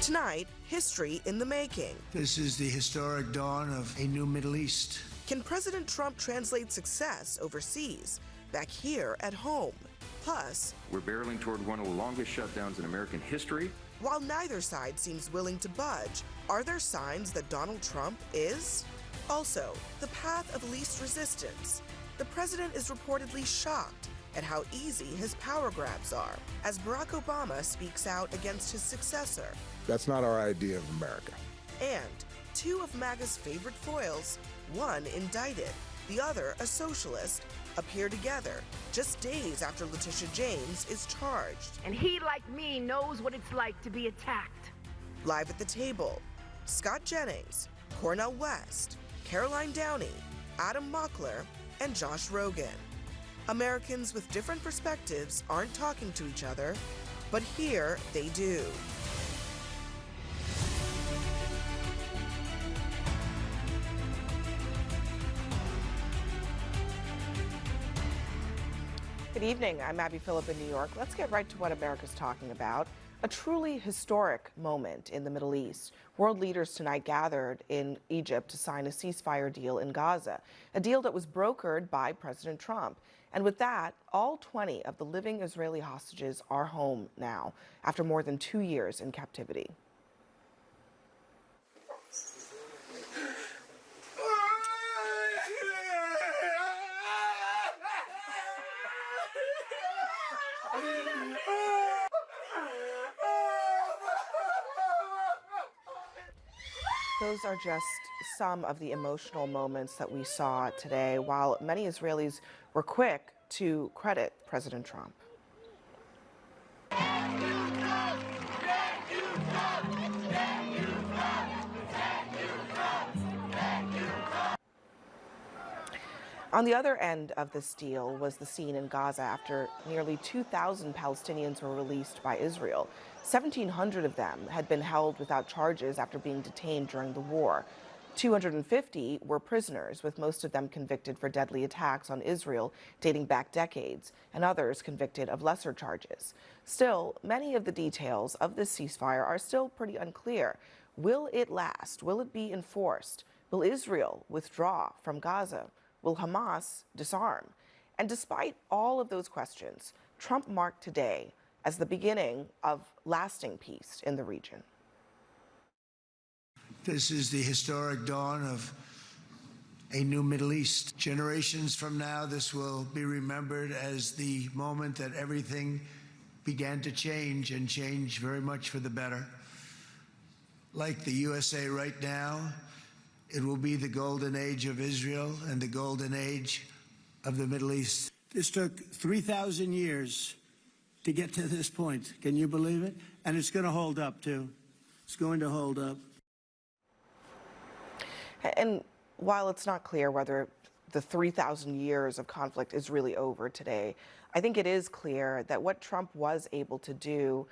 Tonight, history in the making. This is the historic dawn of a new Middle East. Can President Trump translate success overseas back here at home? Plus, we're barreling toward one of the longest shutdowns in American history. While neither side seems willing to budge, are there signs that Donald Trump is? Also, the path of least resistance. The president is reportedly shocked at how easy his power grabs are, as Barack Obama speaks out against his successor. That's not our idea of America. And two of MAGA's favorite foils, one indicted, the other a socialist, appear together just days after Letitia James is charged. And he, like me, knows what it's like to be attacked. Live at the table, Scott Jennings, Cornel West, Caroline Downey, Adam Mockler, and Josh Rogan. Americans with different perspectives aren't talking to each other, but here they do. Good evening. I'm Abby Phillip in New York. Let's get right to what America's talking about. A truly historic moment in the Middle East. World leaders tonight gathered in Egypt to sign a ceasefire deal in Gaza, a deal that was brokered by President Trump. And with that, all 20 of the living Israeli hostages are home now, after more than 2 years in captivity. Those are just some of the emotional moments that we saw today, while many Israelis were quick to credit President Trump. On the other end of this deal was the scene in Gaza after nearly 2,000 Palestinians were released by Israel. 1,700 of them had been held without charges after being detained during the war. 250 were prisoners, with most of them convicted for deadly attacks on Israel dating back decades, and others convicted of lesser charges. Still, many of the details of this ceasefire are still pretty unclear. Will it last? Will it be enforced? Will Israel withdraw from Gaza? Will Hamas disarm? And despite all of those questions, Trump marked today as the beginning of lasting peace in the region. This is the historic dawn of a new Middle East. Generations from now, this will be remembered as the moment that everything began to change, and change very much for the better. Like the USA right now, it will be the golden age of Israel and the golden age of the Middle East. This took 3,000 years to get to this point. Can you believe it? And it's going to hold up, too. It's going to hold up. And while it's not clear whether the 3,000 years of conflict is really over today, I think it is clear that what Trump was able to do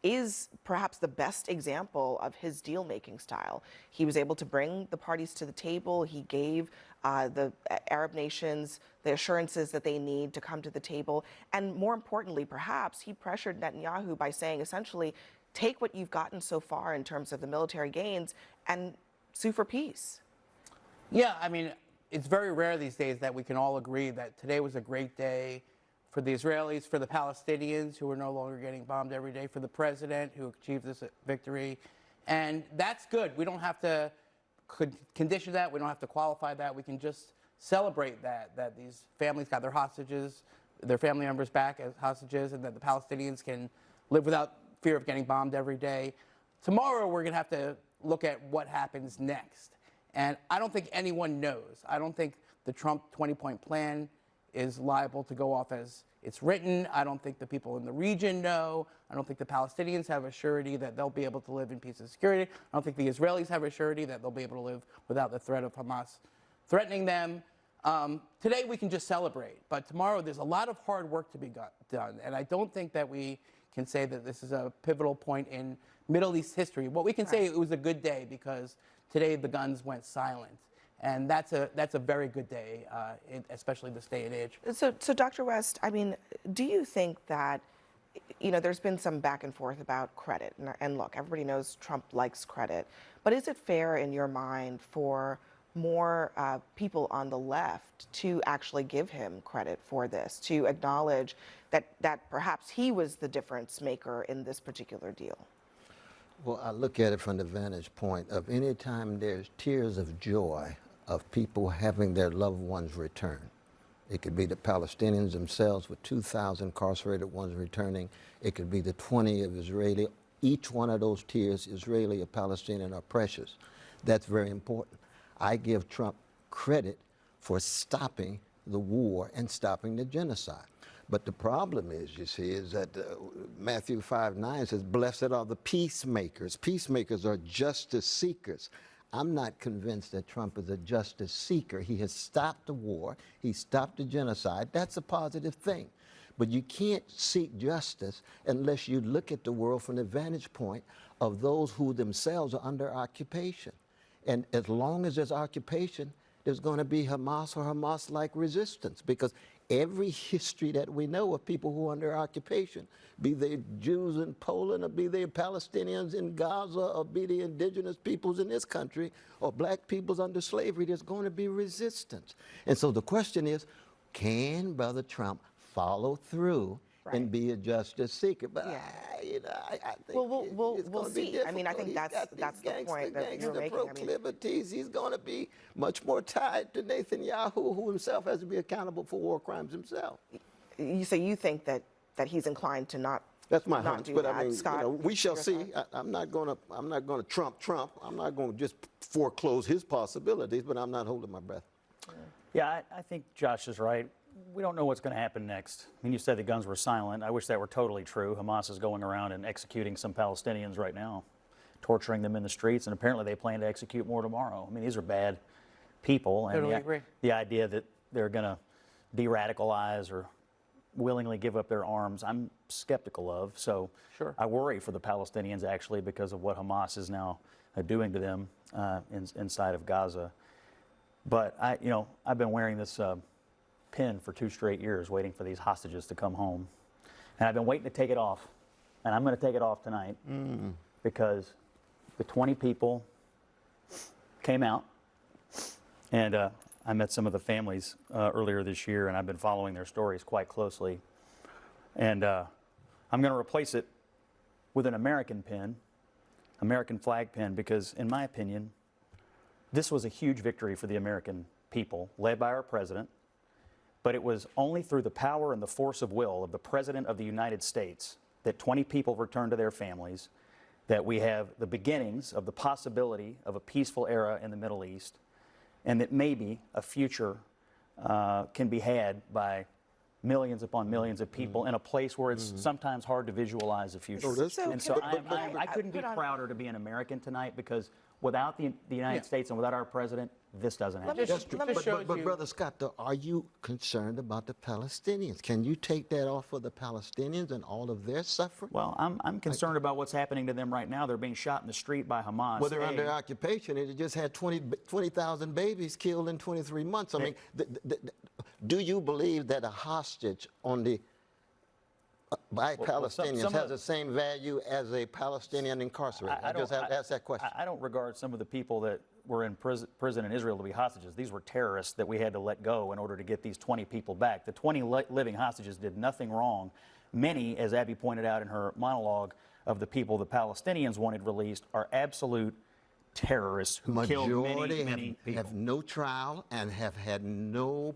is perhaps the best example of his deal-making style. He was able to bring the parties to the table. He gave the Arab nations the assurances that they need to come to the table. And more importantly, perhaps, he pressured Netanyahu by saying, essentially, take what you've gotten so far in terms of the military gains and sue for peace. Yeah, I mean, it's very rare these days that we can all agree that today was a great day for the Israelis, for the Palestinians, who are no longer getting bombed every day, for the president, who achieved this victory. And that's good. We don't have to condition that. We don't have to qualify that. We can just celebrate that these families got their hostages, their family members back as hostages, and that the Palestinians can live without fear of getting bombed every day. Tomorrow, we're going to have to look at what happens next. And I don't think anyone knows. I don't think the Trump 20-point plan is liable to go off as it's written. I don't think the people in the region know. I don't think the Palestinians have a surety that they'll be able to live in peace and security. I don't think the Israelis have a surety that they'll be able to live without the threat of Hamas threatening them. Today we can just celebrate, but tomorrow there's a lot of hard work to be done. And I don't think that we can say that this is a pivotal point in Middle East history. What we can say, it was a good day because today the guns went silent. And that's a very good day, especially this day and age. So Dr. West, I mean, do you think that you know, there's been some back and forth about credit. And look, everybody knows Trump likes credit. But is it fair in your mind for more people on the left to actually give him credit for this, to acknowledge that perhaps he was the difference maker in this particular deal? Well, I look at it from the vantage point of any time there's tears of joy of people having their loved ones return. It could be the Palestinians themselves with 2,000 incarcerated ones returning. It could be the 20 of Israeli. Each one of those tears, Israeli or Palestinian, are precious. That's very important. I give Trump credit for stopping the war and stopping the genocide. But the problem is, you see, is that Matthew 5:9 says, blessed are the peacemakers. Peacemakers are justice seekers. I'm not convinced that Trump is a justice seeker. He has stopped the war. He stopped the genocide. That's a positive thing. But you can't seek justice unless you look at the world from the vantage point of those who themselves are under occupation. And as long as there's occupation, there's going to be Hamas or Hamas-like resistance, because every history that we know of people who are under occupation, be they Jews in Poland, or be they Palestinians in Gaza, or be they indigenous peoples in this country, or black peoples under slavery, there's going to be resistance. And so the question is, can Brother Trump follow through and be a justice seeker? But I think we'll see. I mean, I think that's the point that you're making. Proclivities. He's going to be much more tied to Netanyahu, who himself has to be accountable for war crimes himself. You say you think that he's inclined to not. That's my not hunch, do but that. I mean, Scott, we shall see. I'm not going to trump Trump. I'm not going to just foreclose his possibilities, but I'm not holding my breath. Yeah, I think Josh is right. We don't know what's going to happen next. I mean, you said the guns were silent. I wish that were totally true. Hamas is going around and executing some Palestinians right now, torturing them in the streets, and apparently they plan to execute more tomorrow. I mean, these are bad people. And Totally agree. The idea that they're going to de-radicalize or willingly give up their arms, I'm skeptical of. So Sure. I worry for the Palestinians, actually, because of what Hamas is now doing to them inside of Gaza. But I've been wearing this pin for 2 straight years, waiting for these hostages to come home, and I've been waiting to take it off, and I'm going to take it off tonight because the 20 people came out, and I met some of the families earlier this year, and I've been following their stories quite closely, and I'm going to replace it with an American pin, American flag pin, because in my opinion, this was a huge victory for the American people, led by our president. But it was only through the power and the force of will of the President of the United States that 20 people returned to their families, that we have the beginnings of the possibility of a peaceful era in the Middle East, and that maybe a future can be had by millions upon millions of people in a place where it's sometimes hard to visualize the future. And so I couldn't be prouder to be an American tonight, because without the United States and without our president, this doesn't happen. But Brother Scott, though, are you concerned about the Palestinians? Can you take that off of the Palestinians and all of their suffering? Well, I'm concerned about what's happening to them right now. They're being shot in the street by Hamas. Well, they're under occupation. It just had 20,000 babies killed in 23 months. I mean, do you believe that a hostage on the by Palestinians has the same value as a Palestinian incarcerated? I just have to ask that question. I don't regard some of the people that were in prison in Israel to be hostages. These were terrorists that we had to let go in order to get these 20 people back. The 20 living hostages did nothing wrong. Many, as Abby pointed out in her monologue, of the people the Palestinians wanted released are absolute terrorists who killed many people. Have no trial and have had no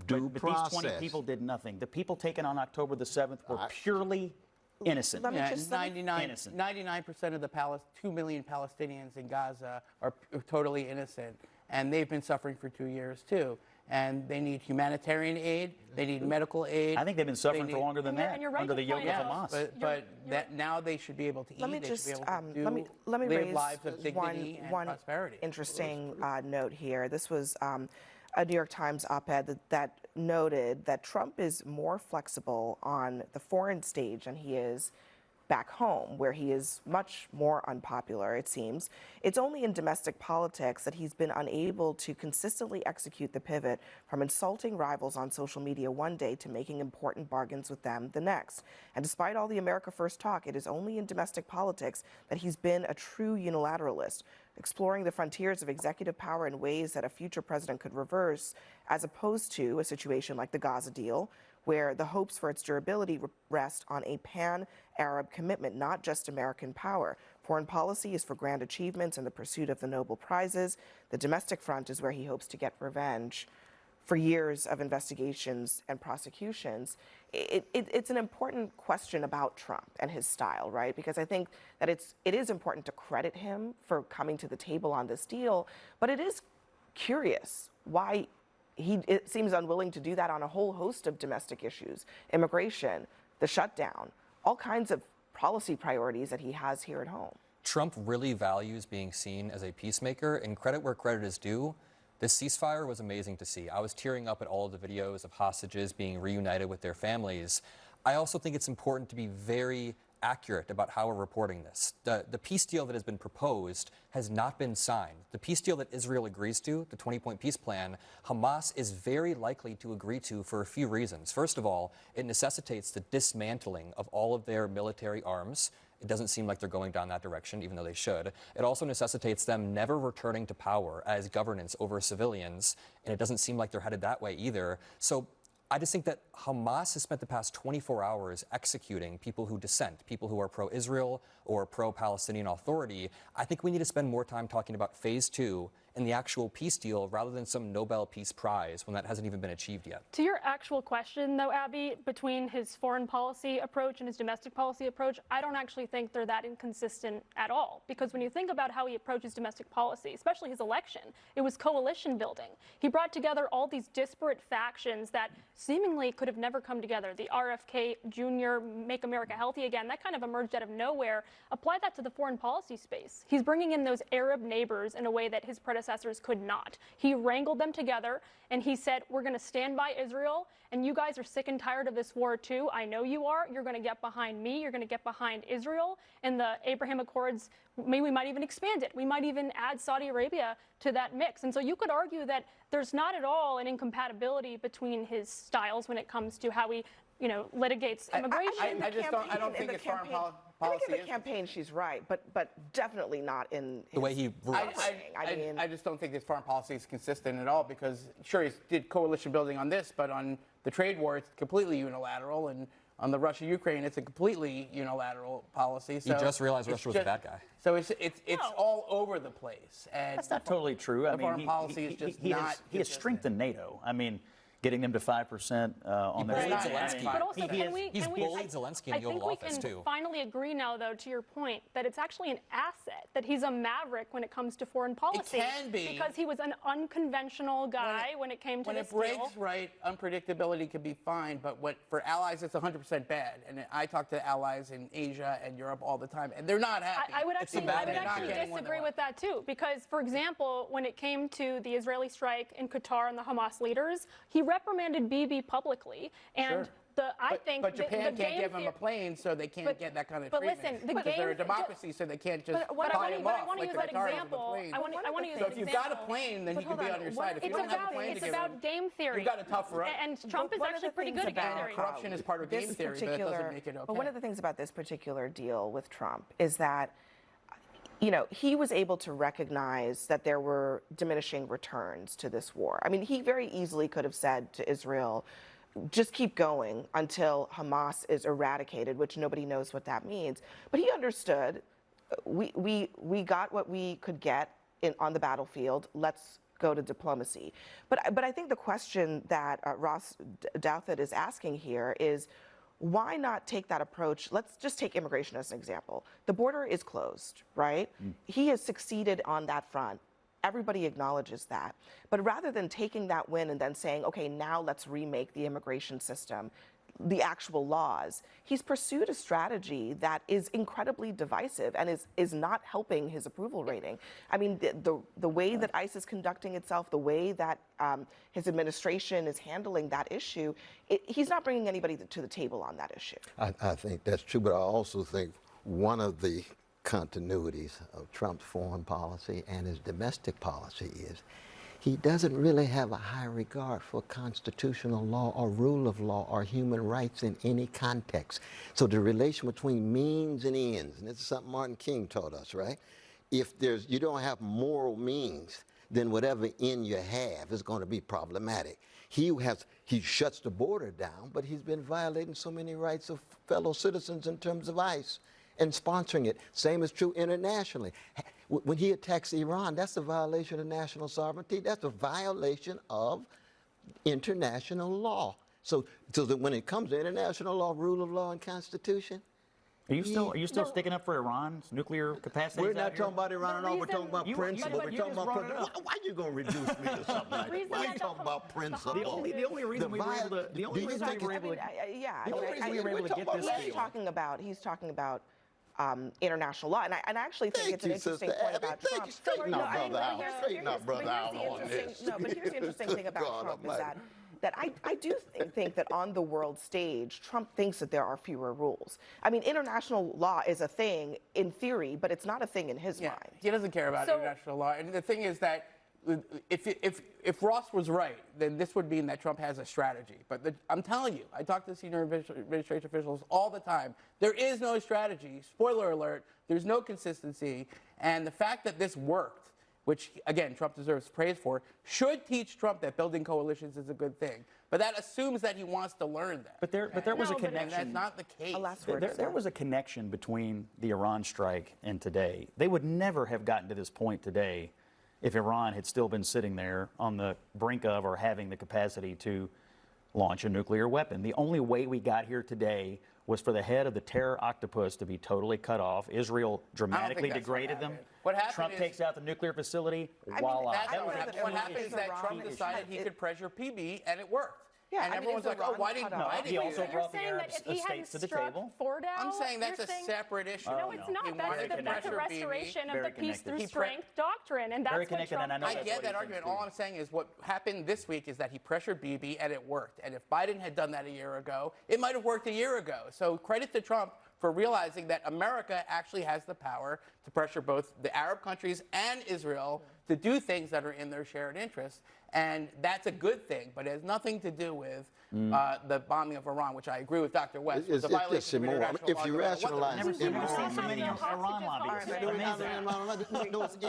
due process. These 20 people did nothing. The people taken on October the 7th were purely innocent. 99% of the 2 million Palestinians in Gaza are totally innocent, and they've been suffering for 2 years too. And they need humanitarian aid. They need medical aid. I think they've been suffering for longer than that under the yoke of Hamas. But now they should be able to eat. Let me they just should be able to let me live raise lives of dignity and one prosperity. Interesting note here. This was a New York Times op-ed that noted that Trump is more flexible on the foreign stage than he is back home, where he is much more unpopular, it seems. It's only in domestic politics that he's been unable to consistently execute the pivot from insulting rivals on social media one day to making important bargains with them the next. And despite all the America First talk, it is only in domestic politics that he's been a true unilateralist, exploring the frontiers of executive power in ways that a future president could reverse, as opposed to a situation like the Gaza deal, where the hopes for its durability rest on a pan-Arab commitment, not just American power. Foreign policy is for grand achievements and the pursuit of the Nobel Prizes. The domestic front is where he hopes to get revenge for years of investigations and prosecutions. It's an important question about Trump and his style, right? Because I think that it is important to credit him for coming to the table on this deal, but it is curious why it seems unwilling to do that on a whole host of domestic issues, immigration, the shutdown, all kinds of policy priorities that he has here at home. Trump really values being seen as a peacemaker, and credit where credit is due. This ceasefire was amazing to see. I was tearing up at all of the videos of hostages being reunited with their families. I also think it's important to be very accurate about how we're reporting this. The peace deal that has been proposed has not been signed. The peace deal that Israel agrees to, the 20-point peace plan, Hamas is very likely to agree to for a few reasons. First of all, it necessitates the dismantling of all of their military arms. It doesn't seem like they're going down that direction, even though they should. It also necessitates them never returning to power as governance over civilians, and it doesn't seem like they're headed that way either. So I just think that Hamas has spent the past 24 hours executing people who dissent, people who are pro-Israel or pro-Palestinian Authority. I think we need to spend more time talking about phase 2 and the actual peace deal rather than some Nobel Peace Prize when that hasn't even been achieved yet. To your actual question, though, Abby, between his foreign policy approach and his domestic policy approach, I don't actually think they're that inconsistent at all. Because when you think about how he approaches domestic policy, especially his election, it was coalition building. He brought together all these disparate factions that seemingly could have never come together. The RFK Jr. Make America Healthy Again, that kind of emerged out of nowhere. Apply that to the foreign policy space. He's bringing in those Arab neighbors in a way that his predecessors could not. He wrangled them together and he said, we're going to stand by Israel, and you guys are sick and tired of this war too. I know you are. You're going to get behind me. You're going to get behind Israel. And the Abraham Accords, maybe we might even expand it. We might even add Saudi Arabia to that mix. And so you could argue that there's not at all an incompatibility between his styles when it comes to how he litigates immigration. I don't think it's foreign policy. I think in the campaign she's right, but definitely not in the way he I just don't think this foreign policy is consistent at all, because sure, he did coalition building on this, but on the trade war, it's completely unilateral, and on the Russia-Ukraine, it's a completely unilateral policy. So he just realized Russia was a bad guy. So it's all over the place. And that's not totally true. I mean, foreign policy is just not. He has strengthened NATO. I mean, getting them to 5% on their Zelensky. But also, he's bullied Zelensky in the Oval Office, too. I think we can finally agree now, though, to your point, that it's actually an asset, that he's a maverick when it comes to foreign policy. It can be. Because he was an unconventional guy when it came to this deal. When it breaks right, unpredictability can be fine, but for allies, it's 100% bad. And I talk to allies in Asia and Europe all the time, and they're not happy. I would actually disagree with that, too, because, for example, when it came to the Israeli strike in Qatar and the Hamas leaders, he reprimanded Bibi publicly, and but Japan can't give them a plane, so they can't get that kind of treatment. But listen, because they're a democracy, so they can't just buy them off like the Qataris with the plane. I want to use so if you've got a plane, then you can be on your side. If you don't have a plane to give them, it's about game theory. You've got a tough run. And Trump is actually pretty good at game theory. Corruption is part of game theory, but that doesn't make it okay. But one of the things about this particular deal with Trump is that he was able to recognize that there were diminishing returns to this war. I mean, he very easily could have said to Israel, just keep going until Hamas is eradicated, which nobody knows what that means. But he understood, we got what we could get on the battlefield. Let's go to diplomacy. But I think the question that Ross Douthat is asking here is, why not take that approach? Let's just take immigration as an example. The border is closed, right? He has succeeded on that front. Everybody acknowledges that. But rather than taking that win and then saying, okay, now let's remake the immigration system, the actual laws, he's pursued a strategy that is incredibly divisive and is not helping his approval rating. I mean, the way that ICE is conducting itself, the way that his administration is handling that issue, he's not bringing anybody to the table on that issue. I think that's true, but I also think one of the continuities of Trump's foreign policy and his domestic policy is he doesn't really have a high regard for constitutional law or rule of law or human rights in any context. So the relation between means and ends, and this is something Martin King taught us, right? If you don't have moral means, then whatever end you have is going to be problematic. He shuts the border down, but he's been violating so many rights of fellow citizens in terms of ICE and sponsoring it. Same is true internationally. When he attacks Iran, that's a violation of national sovereignty. That's a violation of international law. So that when it comes to international law, rule of law, and constitution, are you still sticking up for Iran's nuclear capacity? we're not talking about Iran at all. We're talking about principle. We're talking about principle. Why are you going to reduce me to something like that? Why are you talking about principle? The only reason we were able to get this deal. He's talking about international law, and I actually think it's an interesting point about Trump. Straighten out, brother Al on this. No, but here's the interesting thing about Trump is that I do think that on the world stage, Trump thinks that there are fewer rules. I mean, international law is a thing in theory, but it's not a thing in his mind. He doesn't care about international law. And the thing is that if Ross was right, then this would mean that Trump has a strategy. But I'm telling you, I talk to senior administration officials all the time. There is no strategy. Spoiler alert, there's no consistency. And the fact that this worked, which, again, Trump deserves praise for, should teach Trump that building coalitions is a good thing. But that assumes that he wants to learn that. But there was a connection. That's not the case. There was a connection between the Iran strike and today. They would never have gotten to this point today if Iran had still been sitting there on the brink of or having the capacity to launch a nuclear weapon. The only way we got here today was for the head of the terror octopus to be totally cut off. Israel dramatically degraded them. Trump takes out the nuclear facility. Voila. What happened is that Trump decided he could pressure PB, and it worked. Yeah, and everyone's like, oh, why didn't he also brought the Arab states to the table? I'm saying that's a separate issue. No, it's not. That's a restoration of the peace through strength doctrine, and that's what Trump I get that argument. All I'm saying is what happened this week is that he pressured Bibi, and it worked. And if Biden had done that a year ago, it might have worked a year ago. So credit to Trump for realizing that America actually has the power to pressure both the Arab countries and Israel to do things that are in their shared interests. And that's a good thing, but it has nothing to do with the bombing of Iran, which I agree with Dr. West. It's just immoral. If you rationalize it, never seen so many Iran lobbies. We got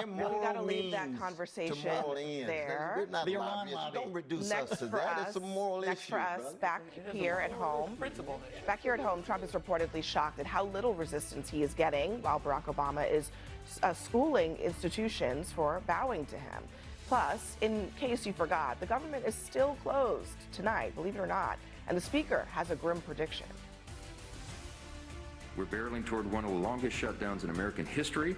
to leave that conversation there. The Iran lobby. Don't reduce us to that. It's a moral issue. Next for us, back here at home, Trump is reportedly shocked at how little resistance he is getting, while Barack Obama is schooling institutions for bowing to him. Plus, in case you forgot, the government is still closed tonight, believe it or not, and the speaker has a grim prediction. We're barreling toward one of the longest shutdowns in American history.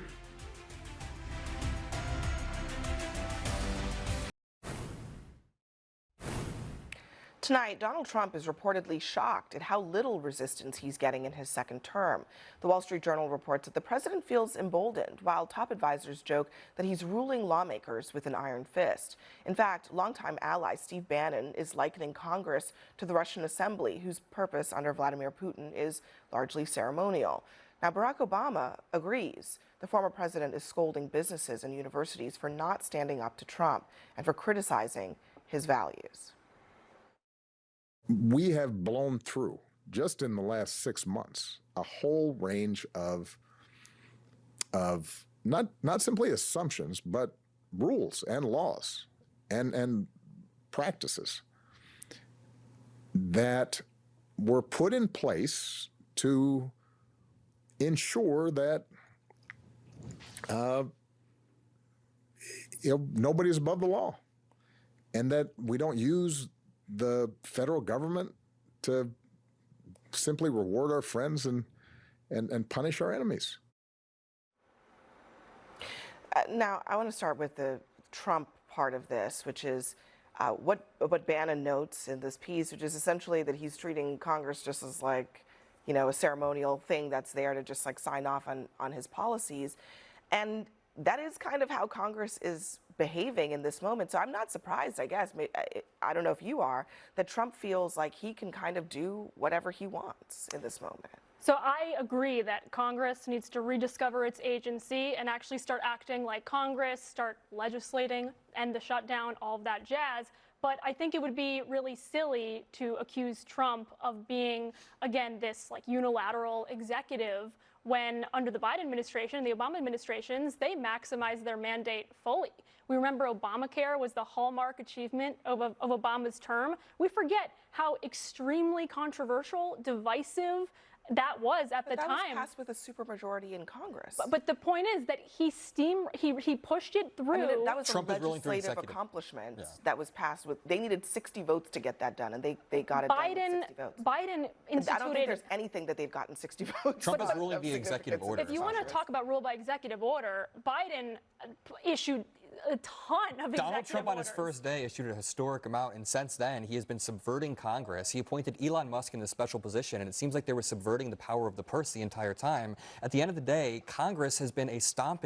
Tonight, Donald Trump is reportedly shocked at how little resistance he's getting in his second term. The Wall Street Journal reports that the president feels emboldened, while top advisors joke that he's ruling lawmakers with an iron fist. In fact, longtime ally Steve Bannon is likening Congress to the Russian assembly, whose purpose under Vladimir Putin is largely ceremonial. Now, Barack Obama agrees. The former president is scolding businesses and universities for not standing up to Trump and for criticizing his values. We have blown through, just in the last 6 months, a whole range of not simply assumptions, but rules and laws and practices that were put in place to ensure that nobody's above the law, and that we don't use the federal government to simply reward our friends and punish our enemies. Now, I want to start with the Trump part of this, which is what Bannon notes in this piece, which is essentially that he's treating Congress just as like, you know, a ceremonial thing that's there to just like sign off on his policies. And that is kind of how Congress is behaving in this moment. So I'm not surprised, I guess, I don't know if you are, that Trump feels like he can kind of do whatever he wants in this moment. So I agree that Congress needs to rediscover its agency and actually start acting like Congress, start legislating, end the shutdown, all of that jazz. But I think it would be really silly to accuse Trump of being, again, this like unilateral executive when under the Biden administration, the Obama administrations, they maximized their mandate fully. We remember Obamacare was the hallmark achievement of Obama's term. We forget how extremely controversial, divisive that was at the time. That was passed with a supermajority in Congress. But the point is that he pushed it through. I mean, that was Trump a is ruling through legislative executive. accomplishment that was passed with. They needed 60 votes to get that done, and they got it done with 60 votes. Biden instituted. I don't think there's anything that they've gotten 60 votes. Trump is ruling via executive order. If you want to talk about rule by executive order, Biden issued a ton of executive Donald Trump on orders. his first day issued a historic amount, and since then he has been subverting Congress. He appointed Elon Musk in this special position, and it seems like they were subverting the power of the purse the entire time. At the end of the day, Congress has been Donald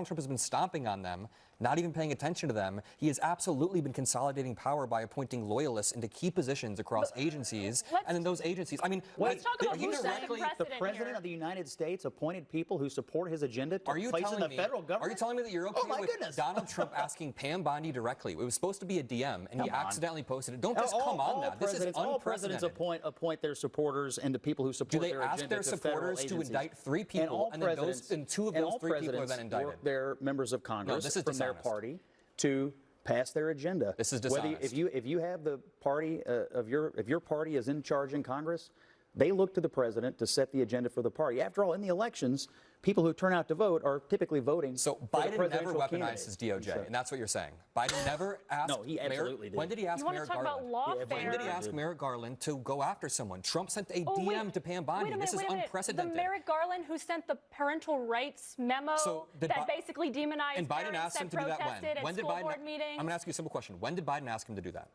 Trump has been stomping on them, not even paying attention to them. He has absolutely been consolidating power by appointing loyalists into key positions across agencies, and then those agencies, I mean, Let's talk about who's setting The precedent president here. of the United States appointed people who support his agenda to Are you place in telling the me? federal government? Are you telling me that you're okay Oh my with goodness. Donald Trump asking Pam Bondi directly? It was supposed to be a DM, and he Come on. accidentally posted it. Don't just come on now. This is all presidents unprecedented. appoint their supporters and the people who Do support they their ask agenda their to federal supporters to agencies. indict 3 people, and then two of those 3 people are then indicted? Work their members of Congress this is from their dishonest. party to pass their agenda. This is Whether dishonest. if you have the party if your party is in charge in Congress, they look to the president to set the agenda for the party. After all, in the elections, people who turn out to vote are typically voting. So for the Biden never presidential weaponized candidate. his DOJ, and that's what you're saying. Biden never asked. No, he absolutely did. When did he ask You want to Merrick talk Garland? about lawfare? When did he ask Merrick Garland to go after someone? Trump sent a Oh, DM wait. to Pam Wait Bondi. a minute, This is wait a minute. unprecedented. The Merrick Garland who sent the parental rights memo So did that basically demonized and Biden parents asked him that to do that protested when? at Did school Biden? board meetings. I'm going to ask you a simple question. When did Biden ask him to do that?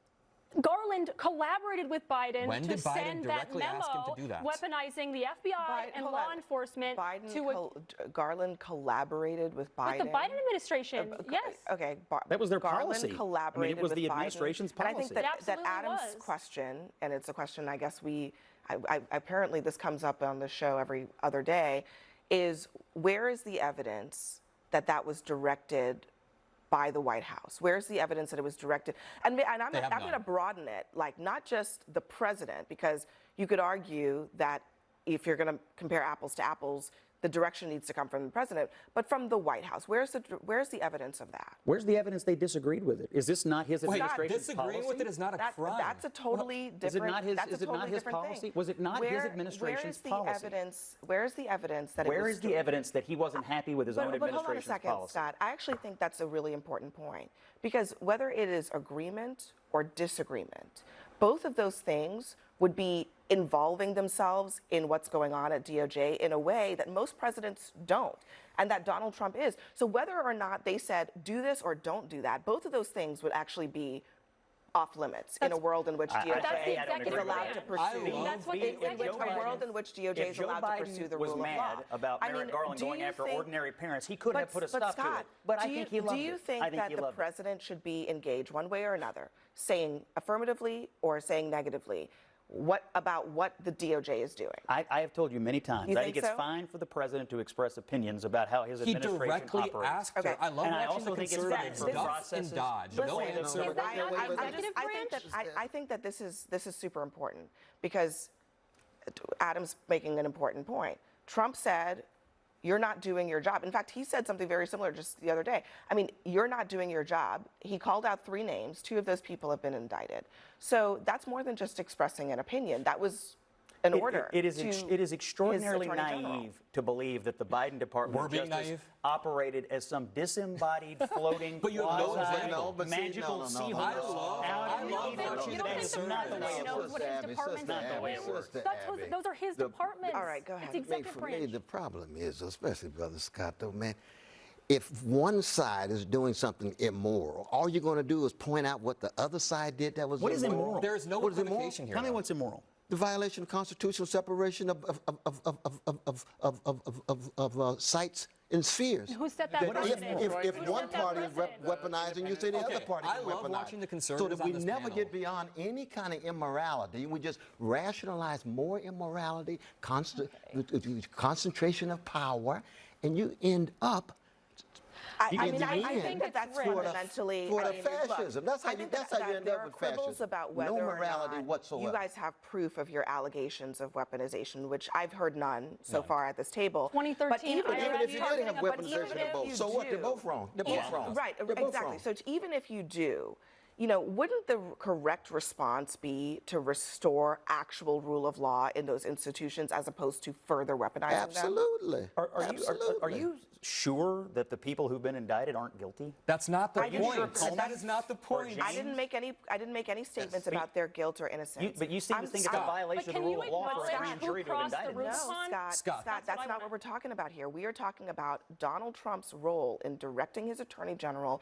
Garland collaborated with Biden When to did Biden send that directly ask him memo to do that? weaponizing the FBI and hold law on. enforcement Garland collaborated with Biden. with the Biden administration. Yes. Okay. That was their Garland policy. I mean, collaborated it was with the Biden. administration's And I think policy. that, It that absolutely Adam's was. question, and it's a question I guess apparently this comes up on the show every other day, is where is the evidence that that was directed by the White House? Where's the evidence that it was directed? And I'm going to broaden it, like not just the president, because you could argue that if you're going to compare apples to apples, the direction needs to come from the president, but from the White House. Where's the evidence of that? Where's the evidence they disagreed with it? Is this not his administration's disagreeing policy? with it is not a crime. That's a totally different. Is it not his? That's a Is it totally not his different policy? thing. Was it not his administration's policy? Where is the evidence that? Where is the evidence that he wasn't happy with his own But hold on a administration's second, policy? Scott. I actually think that's a really important point because whether it is agreement or disagreement, both of those things would be involving themselves in what's going on at DOJ in a way that most presidents don't, and that Donald Trump is. So whether or not they said do this or don't do that, both of those things would actually be off limits in a world in which DOJ is allowed to pursue. That's what the executive A world in which DOJ is allowed to pursue the rule of law. If Joe Biden was mad about Merrick Garland going after ordinary parents, he could have put a stop to it. But I think he loved it. Do you think that the president should be engaged one way or another, saying affirmatively or saying negatively, about what the DOJ is doing? I have told you many times. You I think think it's so? fine for the president to express opinions about how his He administration directly operates. asked Okay. her. I love And I watching also the think it's conservatives fine for duck processes. and dodge. Listen, No answer. Is that not the executive I think that this is super important because Adam's making an important point. Trump said, you're not doing your job. In fact, he said something very similar just the other day. I mean, you're not doing your job. He called out 3 names. 2 of those people have been indicted. So that's more than just expressing an opinion. That was an order. It is to extraordinarily his Attorney General. naive to believe that the Biden Department We're of being Justice naive? operated as some disembodied, floating, But you have no example. magical seahorse. I love You don't think the president knows what his department's doing? Those are his departments. All right, go ahead. It's executive For me, branch. the problem is, especially Brother Scott, though, man, if one side is doing something immoral, all you're going to do is point out what the other side did that was What is immoral. immoral? There's no What is immoral? equivocation here. Tell me though. what's immoral. The violation of constitutional separation of sites and spheres. Who set that That precedent? if Who one set that party is precedent? weaponizing, you say the other party I is love weaponizing. watching the So conservatives that we on this never panel. get beyond any kind of immorality. We just rationalize more immorality, concentration of power, and you end up I in mean, the I end, think that that's for the- fundamentally for I the mean, look, fascism. That's how I you think that's that how you end there up are with quibbles fascism. about whether No or morality not whatsoever. you guys have proof of your allegations of weaponization, which I've heard none so far at this table. 2013, But even IRS if you did have but even weaponization of if both, you so what? They're do- both wrong. They're both wrong. Right, They're both exactly. wrong. So even if you do, you know, wouldn't the correct response be to restore actual rule of law in those institutions as opposed to further weaponizing them? Absolutely. Are you sure that the people who've been indicted aren't guilty? That's not the I didn't- point. sure That is not the point. I didn't make any statements about their guilt or innocence. But you seem to think it's a Scott, violation of the rule of law for a acknowledge grand who jury to have crossed the indicted them. Rubicon? Scott, That's that's what I not what we're talking about here. We are talking about Donald Trump's role in directing his attorney general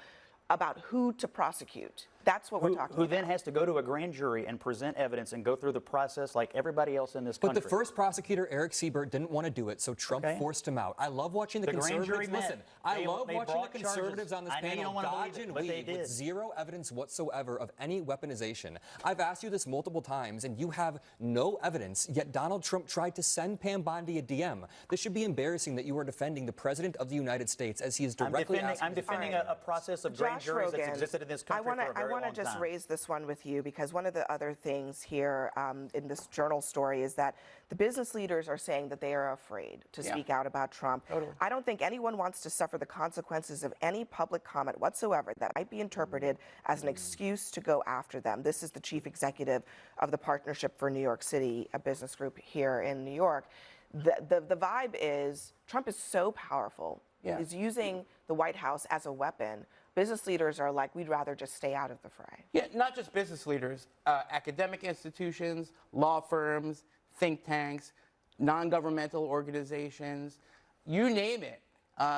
about who to prosecute. That's what we're talking Who about. then has to go to a grand jury and present evidence and go through the process like everybody else in this But country. the first prosecutor, Eric Siebert, didn't want to do it, so Trump Okay. forced him out. I love watching the The grand conservatives. jury met. Listen, I They- love they watching the brought conservatives charges. on this I know you panel don't wanna dodge believe it, and but they weave with did. zero evidence whatsoever of any weaponization. I've asked you this multiple times, and you have no evidence, yet Donald Trump tried to send Pam Bondi a DM. This should be embarrassing that you are defending the President of the United States as he is directly asking. I'm defending a process of grand Josh juries that's Rogan, existed in this country for a very I want to long just time. raise this one with you because one of the other things here in this journal story is that the business leaders are saying that they are afraid to speak out about Trump. Totally. I don't think anyone wants to suffer the consequences of any public comment whatsoever that might be interpreted as an excuse to go after them. This is the chief executive of the Partnership for New York City, a business group here in New York. The vibe is Trump is so powerful. Yeah. He's using the White House as a weapon. Business leaders are like, we'd rather just stay out of the fray. Yeah, not just business leaders, academic institutions, law firms, think tanks, non-governmental organizations, you name it.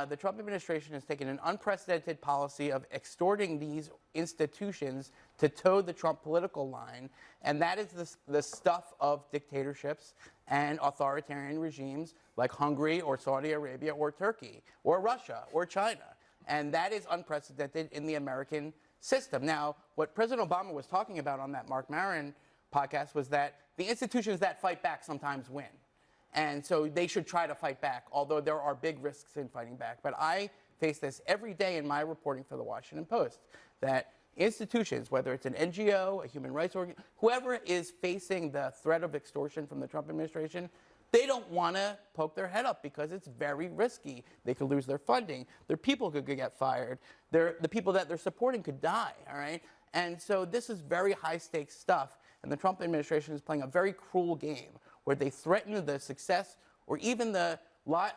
The Trump administration has taken an unprecedented policy of extorting these institutions to toe the Trump political line, and that is the stuff of dictatorships and authoritarian regimes like Hungary or Saudi Arabia or Turkey or Russia or China. And that is unprecedented in the American system. Now, what President Obama was talking about on that Mark Maron podcast was that the institutions that fight back sometimes win. And so they should try to fight back, although there are big risks in fighting back. But I face this every day in my reporting for the Washington Post, that institutions, whether it's an NGO, a human rights organization, whoever is facing the threat of extortion from the Trump administration, they don't want to poke their head up because it's very risky. They could lose their funding. Their people could get fired. The people that they're supporting could die, all right? And so this is very high-stakes stuff, and the Trump administration is playing a very cruel game where they threaten the success or even the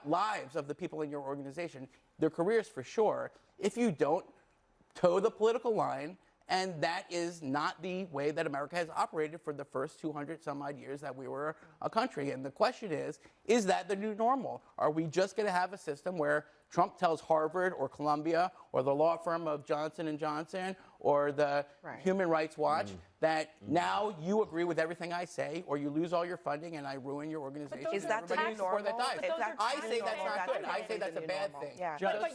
lives of the people in your organization, their careers for sure, if you don't toe the political line. And that is not the way that America has operated for the first 200 some odd years that we were a country. And the question is that the new normal? Are we just going to have a system where Trump tells Harvard or Columbia or the law firm of Johnson & Johnson or the Human Rights Watch that now you agree with everything I say or you lose all your funding and I ruin your organization? Is that the new normal? I say that's not good. I say that's a bad thing. Yeah. Judge, But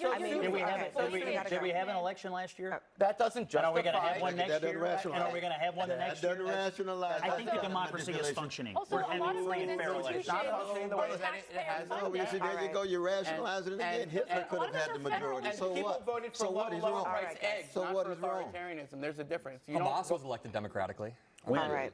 did we have an election last year? That doesn't justify. And are we going to have one next That doesn't year? And rationalize. are we going to have one the next That doesn't year? rationalize. I think the democracy is functioning. Also, We're a lot having of free these and fair elections. institutions Not functioning the way that it has. Oh, you see, there you go. You're rationalizing it again. Hitler could have had the majority. And So people what? voted for So what is low wrong? price eggs, So not what for is wrong? authoritarianism. There's a difference. You Hamas was elected democratically. All right.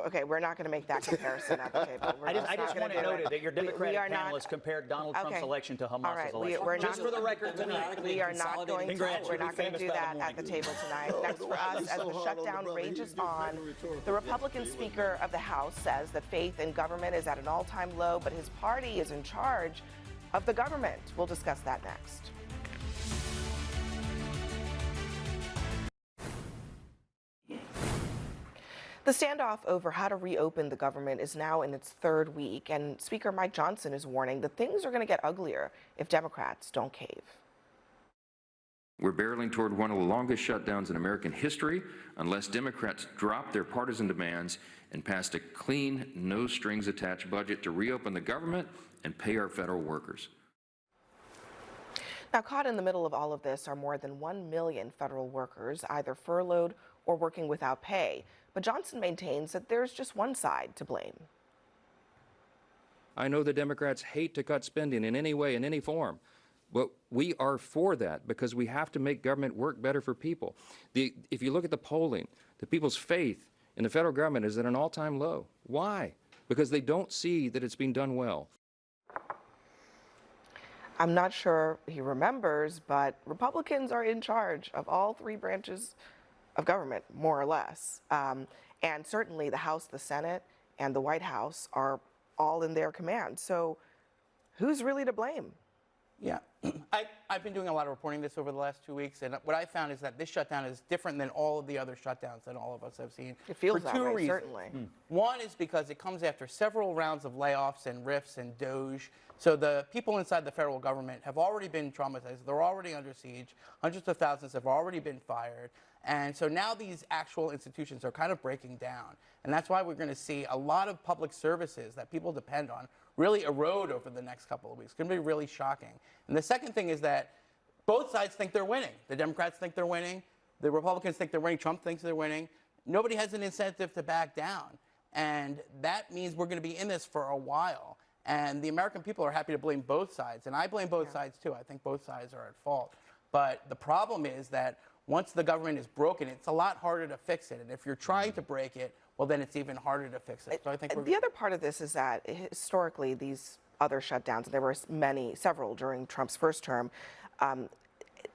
Okay, we're not going to make that comparison at the table. We're I just not want gonna it do noted that your Democratic are not- panelists compared Donald Trump's Okay. election to All Hamas's right, election. we're Just not, for the record tonight. we are not going to. Congrats, We're you'll not be going to famous do by the that at morning. the table tonight. Next for us, as the shutdown rages on, the Republican Speaker of the House says that faith in government is at an all-time low, but his party is in charge of the government. We'll discuss that next. The standoff over how to reopen the government is now in its third week, and Speaker Mike Johnson is warning that things are going to get uglier if Democrats don't cave. We're barreling toward one of the longest shutdowns in American history unless Democrats drop their partisan demands and pass a clean, no-strings-attached budget to reopen the government and pay our federal workers. Now, caught in the middle of all of this are more than 1 million federal workers, either furloughed or working without pay. But Johnson maintains that there's just one side to blame. I know the Democrats hate to cut spending in any way, in any form. But we are for that because we have to make government work better for people. If you look at the polling, the people's faith in the federal government is at an all-time low. Why? Because they don't see that it's being done well. I'm not sure he remembers, but Republicans are in charge of all three branches of government, more or less. And certainly the House, the Senate, and the White House are all in their command. So who's really to blame? Yeah, I've been doing a lot of reporting this over the last 2 weeks, and what I found is that this shutdown is different than all of the other shutdowns that all of us have seen. It feels for that two way, reasons. certainly. One is because it comes after several rounds of layoffs and rifts and Doge. So the people inside the federal government have already been traumatized. They're already under siege. Hundreds of thousands have already been fired. And so now these actual institutions are kind of breaking down. And that's why we're going to see a lot of public services that people depend on really erode over the next couple of weeks. It's going to be really shocking. And the second thing is that both sides think they're winning. The Democrats think they're winning. The Republicans think they're winning. Trump thinks they're winning. Nobody has an incentive to back down. And that means we're going to be in this for a while. And the American people are happy to blame both sides. And I blame both sides, too. I think both sides are at fault. But the problem is that once the government is broken, it's a lot harder to fix it. And if you're trying to break it, well, then it's even harder to fix it. So I think the other part of this is that historically these other shutdowns, there were several during Trump's first term,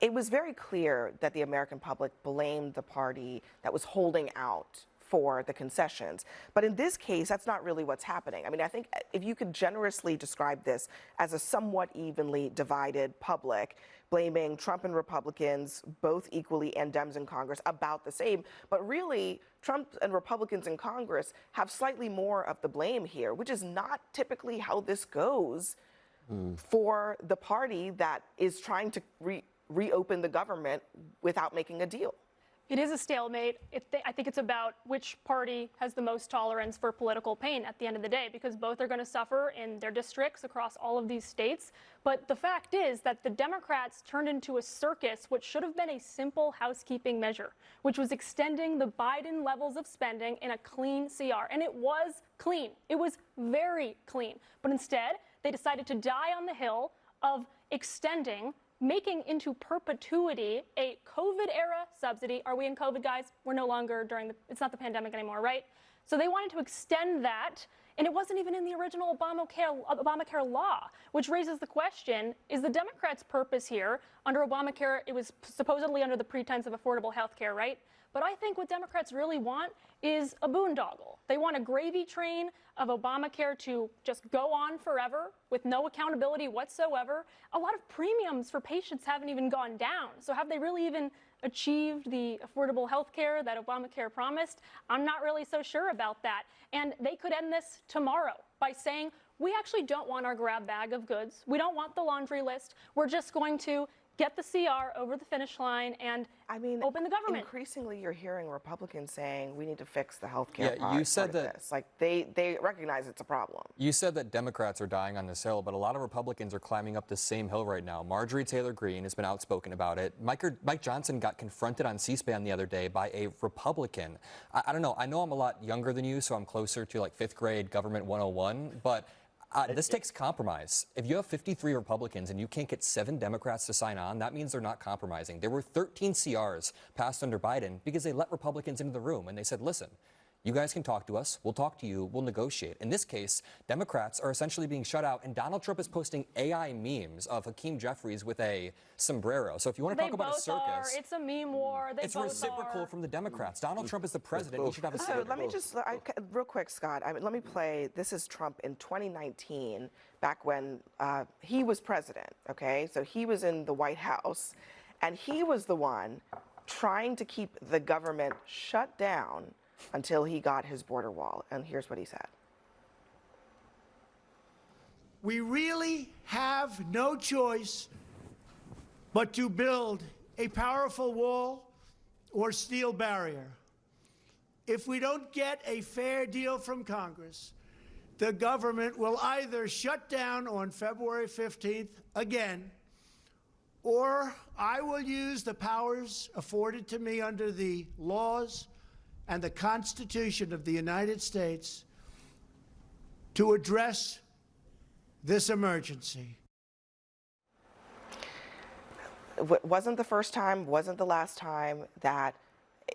it was very clear that the American public blamed the party that was holding out for the concessions. But in this case, that's not really what's happening. I mean, I think if you could generously describe this as a somewhat evenly divided public, blaming Trump and Republicans, both equally, and Dems in Congress, about the same. But really, Trump and Republicans in Congress have slightly more of the blame here, which is not typically how this goes for the party that is trying to reopen the government without making a deal. It is a stalemate. I think it's about which party has the most tolerance for political pain at the end of the day, because both are going to suffer in their districts across all of these states. But the fact is that the Democrats turned into a circus, what should have been a simple housekeeping measure, which was extending the Biden levels of spending in a clean CR. And it was clean. It was very clean. But instead, they decided to die on the hill of making into perpetuity a COVID-era subsidy. Are we in COVID, guys? We're no longer it's not the pandemic anymore, right? So they wanted to extend that, and it wasn't even in the original Obamacare law, which raises the question, is the Democrats' purpose here, under Obamacare, it was supposedly under the pretense of affordable health care, right? But I think what Democrats really want is a boondoggle. They want a gravy train of Obamacare to just go on forever with no accountability whatsoever. A lot of premiums for patients haven't even gone down. So have they really even achieved the affordable health care that Obamacare promised? I'm not really so sure about that. And they could end this tomorrow by saying, we actually don't want our grab bag of goods. We don't want the laundry list. We're just going to get the CR over the finish line and open the government. Increasingly, you're hearing Republicans saying we need to fix the health care you said that this. Like they recognize it's a problem. You said that Democrats are dying on this hill, but a lot of Republicans are climbing up the same hill right now. Marjorie Taylor Greene has been outspoken about it. Mike Johnson got confronted on C-SPAN the other day by a Republican. I don't know. I know I'm a lot younger than you, so I'm closer to like 5th grade government 101, but this takes compromise. If you have 53 Republicans and you can't get 7 Democrats to sign on, that means they're not compromising. There were 13 CRs passed under Biden because they let Republicans into the room and they said, listen, you guys can talk to us, we'll talk to you, we'll negotiate. In this case, Democrats are essentially being shut out, and Donald Trump is posting AI memes of Hakeem Jeffries with a sombrero. So if you want to talk about a circus, it's a meme war. It's reciprocal from the Democrats. Donald Trump is the president. He should have a say. Let me just, real quick, Scott, let me play, this is Trump in 2019, back when he was president, okay? So he was in the White House, and he was the one trying to keep the government shut down until he got his border wall. And here's what he said. We really have no choice but to build a powerful wall or steel barrier. If we don't get a fair deal from Congress, the government will either shut down on February 15th again, or I will use the powers afforded to me under the laws and the Constitution of the United States to address this emergency. Wasn't the first time, wasn't the last time that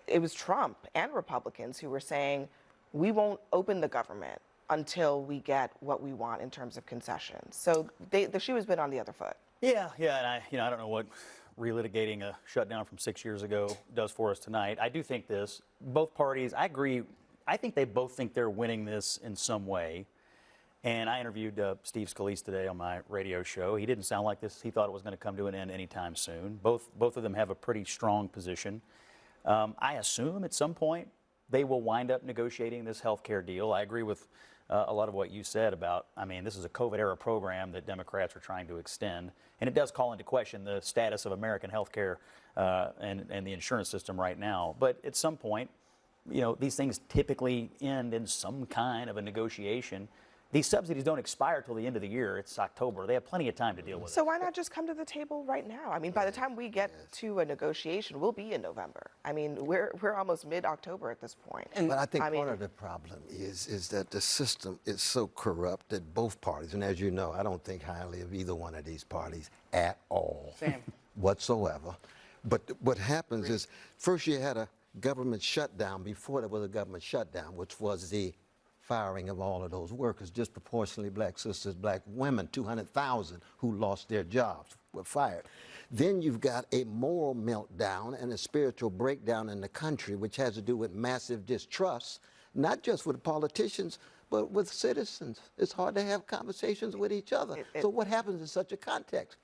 it was Trump and Republicans who were saying, we won't open the government until we get what we want in terms of concessions. So the shoe has been on the other foot. Yeah, and I don't know what relitigating a shutdown from 6 years ago does for us tonight. I do think this, both parties, I agree, I think they both think they're winning this in some way. And I interviewed Steve Scalise today on my radio show. He didn't sound like this. He thought it was going to come to an end anytime soon. Both of them have a pretty strong position. I assume at some point they will wind up negotiating this health care deal. I agree with a lot of what you said about, I mean, this is a COVID-era program that Democrats are trying to extend. And it does call into question the status of American health care and the insurance system right now. But at some point, you know, these things typically end in some kind of a negotiation. These subsidies don't expire till the end of the year. It's October. They have plenty of time to deal with it. So why not just come to the table right now? I mean, by the time we get to a negotiation, we'll be in November. I mean, we're almost mid-October at this point. But I think part of the problem is that the system is so corrupt that both parties, and as you know, I don't think highly of either one of these parties at all. Same. Whatsoever. But what happens is, first you had a government shutdown before there was a government shutdown, which was the firing of all of those workers, disproportionately black sisters, black women, 200,000 who lost their jobs were fired. Then you've got a moral meltdown and a spiritual breakdown in the country, which has to do with massive distrust, not just with politicians, but with citizens. It's hard to have conversations with each other. So what happens in such a context?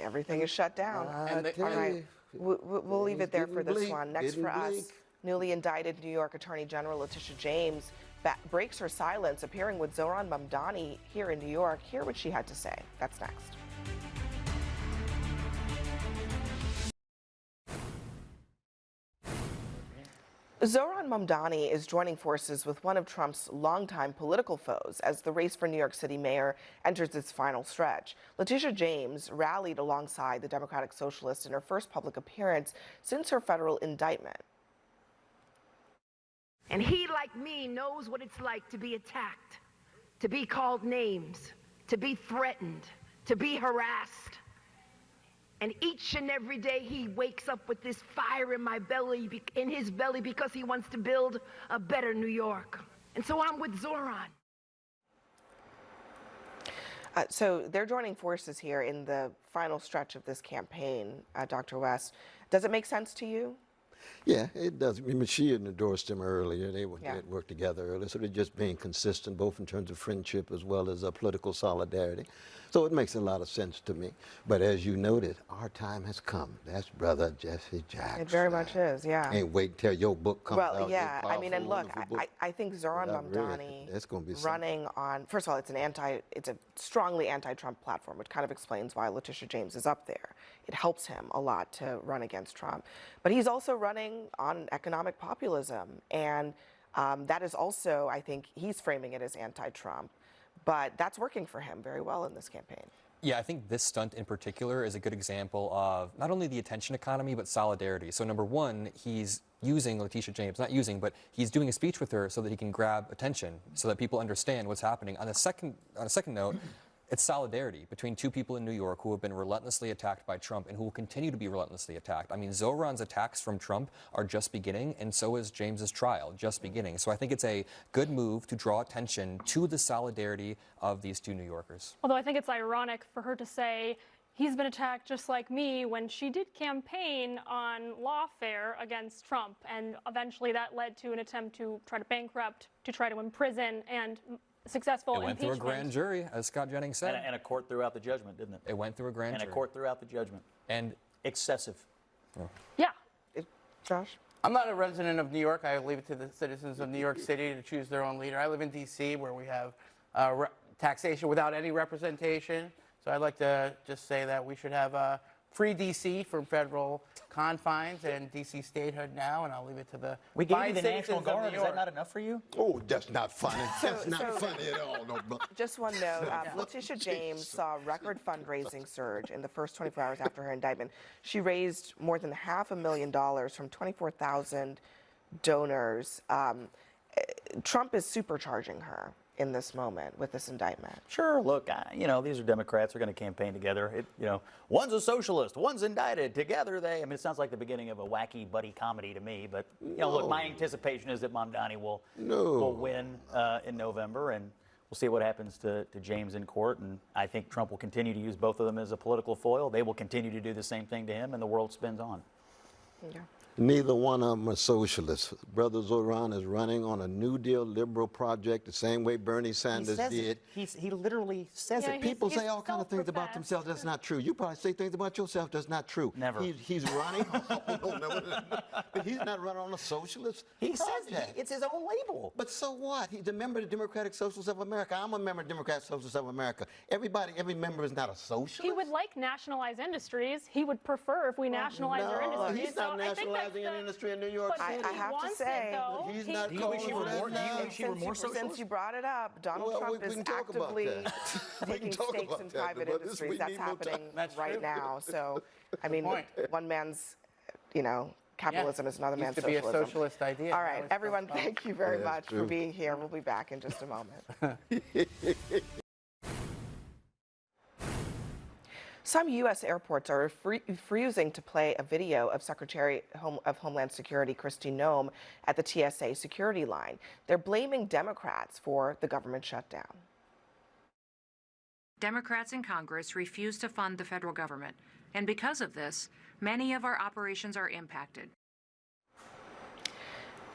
Everything is shut down. All right, we'll leave it there for this one. Next for us, newly indicted New York Attorney General Letitia James breaks her silence, appearing with Zohran Mamdani here in New York. Hear what she had to say. That's next. Zohran Mamdani is joining forces with one of Trump's longtime political foes as the race for New York City mayor enters its final stretch. Letitia James rallied alongside the Democratic Socialist in her first public appearance since her federal indictment. And he, like me, knows what it's like to be attacked, to be called names, to be threatened, to be harassed. And each and every day he wakes up with this fire in his belly because he wants to build a better New York. And so I'm with Zohran. So they're joining forces here in the final stretch of this campaign, Dr. West. Does it make sense to you? Yeah, it does. I mean, she had endorsed him earlier. They had worked together earlier, so they're just being consistent, both in terms of friendship as well as political solidarity. So it makes a lot of sense to me. But as you noted, our time has come. That's Brother Jesse Jackson. It very much is, yeah. Ain't wait till your book comes out. Well, yeah. I mean, and look, I think Zohran Mamdani that's gonna be running on, first of all, it's a strongly anti-Trump platform, which kind of explains why Letitia James is up there. It helps him a lot to run against Trump. But he's also running on economic populism. And that is also, I think, he's framing it as anti-Trump. But that's working for him very well in this campaign. Yeah, I think this stunt in particular is a good example of not only the attention economy, but solidarity. So number one, he's using Letitia James, not using, but he's doing a speech with her so that he can grab attention, so that people understand what's happening. On a second note, it's solidarity between two people in New York who have been relentlessly attacked by Trump and who will continue to be relentlessly attacked. I mean, Zohran's attacks from Trump are just beginning, and so is James's trial, just beginning. So I think it's a good move to draw attention to the solidarity of these two New Yorkers. Although I think it's ironic for her to say, he's been attacked just like me, when she did campaign on lawfare against Trump, and eventually that led to an attempt to try to bankrupt, to try to imprison, and successful impeachment. It went through a grand jury, as Scott Jennings said. And a court threw out the judgment, didn't it? It went through a grand jury. And a court threw out the judgment. And excessive. Yeah. Josh? I'm not a resident of New York. I leave it to the citizens of New York City to choose their own leader. I live in D.C., where we have taxation without any representation. So I'd like to just say that we should have free D.C. from federal confines and D.C. statehood now, and I'll leave it to the We gave you fine the National citizens of Guard. New Is York. that not enough for you? Oh, that's not funny. That's not funny at all. No, Just one note, Letitia James saw a record fundraising surge in the first 24 hours after her indictment. She raised more than $500,000 from 24,000 donors. Trump is supercharging her in this moment with this indictment. Sure. Look, these are Democrats. They're going to campaign together. One's a socialist, one's indicted. Together they. I mean, it sounds like the beginning of a wacky buddy comedy to me. But look, my anticipation is that Mamdani will win in November, and we'll see what happens to James in court. And I think Trump will continue to use both of them as a political foil. They will continue to do the same thing to him, and the world spins on. Yeah. Neither one of them are socialists. Brother Zoran is running on a New Deal liberal project the same way Bernie Sanders did. He literally says it. People say all kinds of things about themselves that's not true. You probably say things about yourself that's not true. Never. He's running. But he's not running on a socialist He says project. it's his own label. But so what? He's a member of the Democratic Socialists of America. I'm a member of the Democratic Socialists of America. Every member is not a socialist. He would like nationalized industries. He would prefer if we nationalize our industries. He's not nationalizing an industry in New York But City. I have to say, he's not calling for that now. Since you brought it up, Donald Trump is actively taking stakes in private industries. That's happening right now. So, I mean, one man's, capitalism is another man's socialism. Used to be a socialist idea. All right, everyone, thank you very much for being here. We'll be back in just a moment. Some U.S. airports are refusing to play a video of Secretary of Homeland Security Kristi Noem at the TSA security line. They're blaming Democrats for the government shutdown. Democrats in Congress refuse to fund the federal government, and because of this, many of our operations are impacted.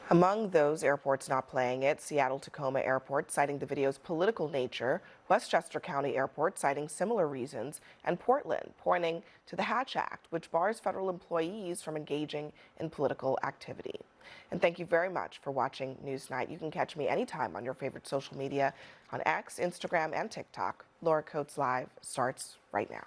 Among those airports not playing it, Seattle-Tacoma Airport citing the video's political nature, Westchester County Airport citing similar reasons, and Portland pointing to the Hatch Act, which bars federal employees from engaging in political activity. And thank you very much for watching Newsnight. You can catch me anytime on your favorite social media on X, Instagram, and TikTok. Laura Coates Live starts right now.